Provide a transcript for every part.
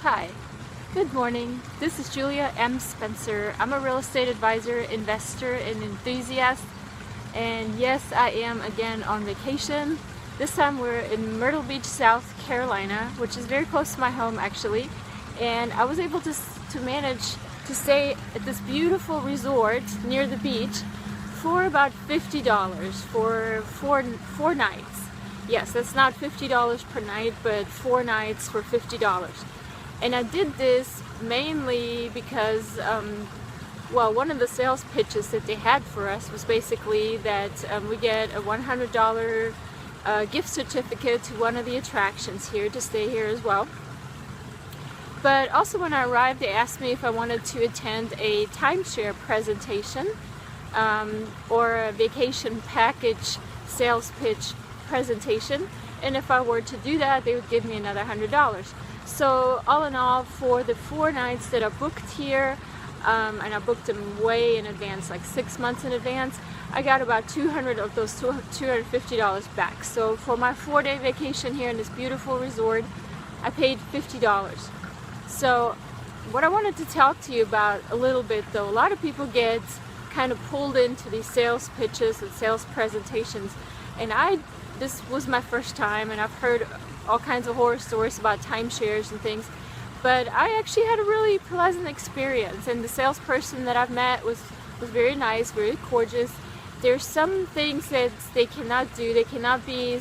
Hi, good morning. This is Julia M. Spencer. I'm a real estate advisor, investor, and enthusiast. And yes, I am again on vacation. This time we're in Myrtle Beach, South Carolina, which is very close to my home actually. And I was able to manage to stay at this beautiful resort near the beach for about $50 for four nights. Yes, that's not $50 per night, but 4 nights for $50. And I did this mainly because, one of the sales pitches that they had for us was basically that we get a $100 gift certificate to one of the attractions here to stay here as well. But also when I arrived, they asked me if I wanted to attend a timeshare presentation or a vacation package sales pitch presentation, and if I were to do that, they would give me another $100. So all in all, for the 4 nights that I booked here, and I booked them way in advance, like 6 months in advance, I got about 200 of those $250 back. So for my 4-day vacation here in this beautiful resort, I paid $50. So what I wanted to talk to you about a little bit though, a lot of people get kind of pulled into these sales pitches and sales presentations, and this was my first time, and I've heard all kinds of horror stories about timeshares and things, but I actually had a really pleasant experience, and the salesperson that I've met was very nice, very gorgeous. There's some things that they cannot do. They cannot be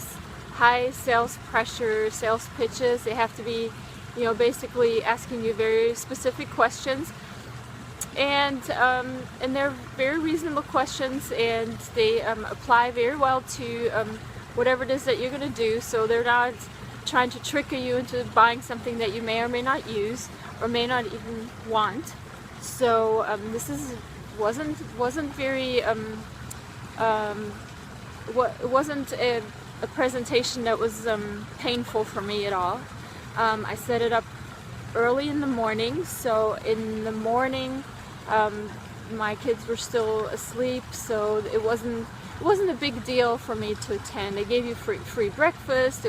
high sales pressure sales pitches. They have to be, basically asking you very specific questions, and they're very reasonable questions, and they apply very well to whatever it is that you're going to do. So they're not trying to trick you into buying something that you may or may not use or may not even want. So this wasn't very it wasn't a presentation that was painful for me at all. I set it up early in the morning, so in the morning my kids were still asleep, so it wasn't a big deal for me to attend. They gave you free breakfast.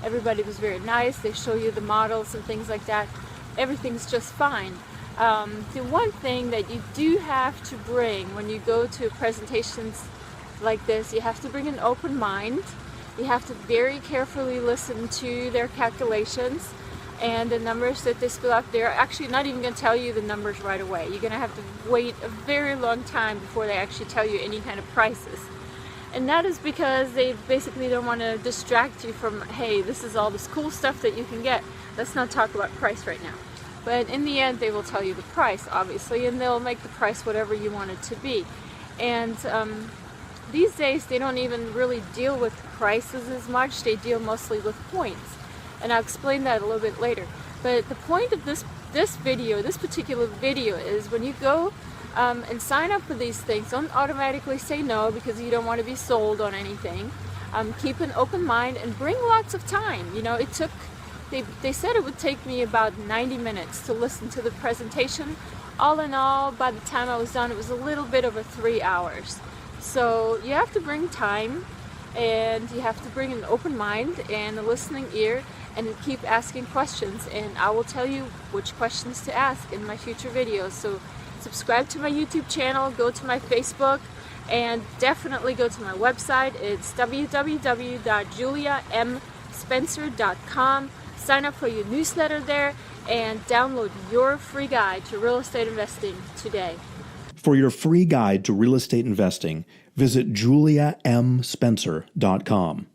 Everybody was very nice. They show you the models and things like that. Everything's just fine. The one thing that you do have to bring when you go to presentations like this, you have to bring an open mind. You have to very carefully listen to their calculations and the numbers that they spill out. They're actually not even going to tell you the numbers right away. You're going to have to wait a very long time before they actually tell you any kind of prices. And that is because they basically don't want to distract you from, hey, this is all this cool stuff that you can get. Let's not talk about price right now. But in the end, they will tell you the price, obviously, and they'll make the price whatever you want it to be. And these days, they don't even really deal with prices as much. They deal mostly with points. And I'll explain that a little bit later. But the point of this particular video is when you go and sign up for these things, don't automatically say no because you don't want to be sold on anything. Keep an open mind and bring lots of time. They said it would take me about 90 minutes to listen to the presentation. All in all, by the time I was done, it was a little bit over 3 hours. So you have to bring time, and you have to bring an open mind and a listening ear, and keep asking questions, and I will tell you which questions to ask in my future videos. So subscribe to my YouTube channel, go to my Facebook, and definitely go to my website. It's www.juliamspencer.com. Sign up for your newsletter there and download your free guide to real estate investing today. For your free guide to real estate investing, visit juliamspencer.com.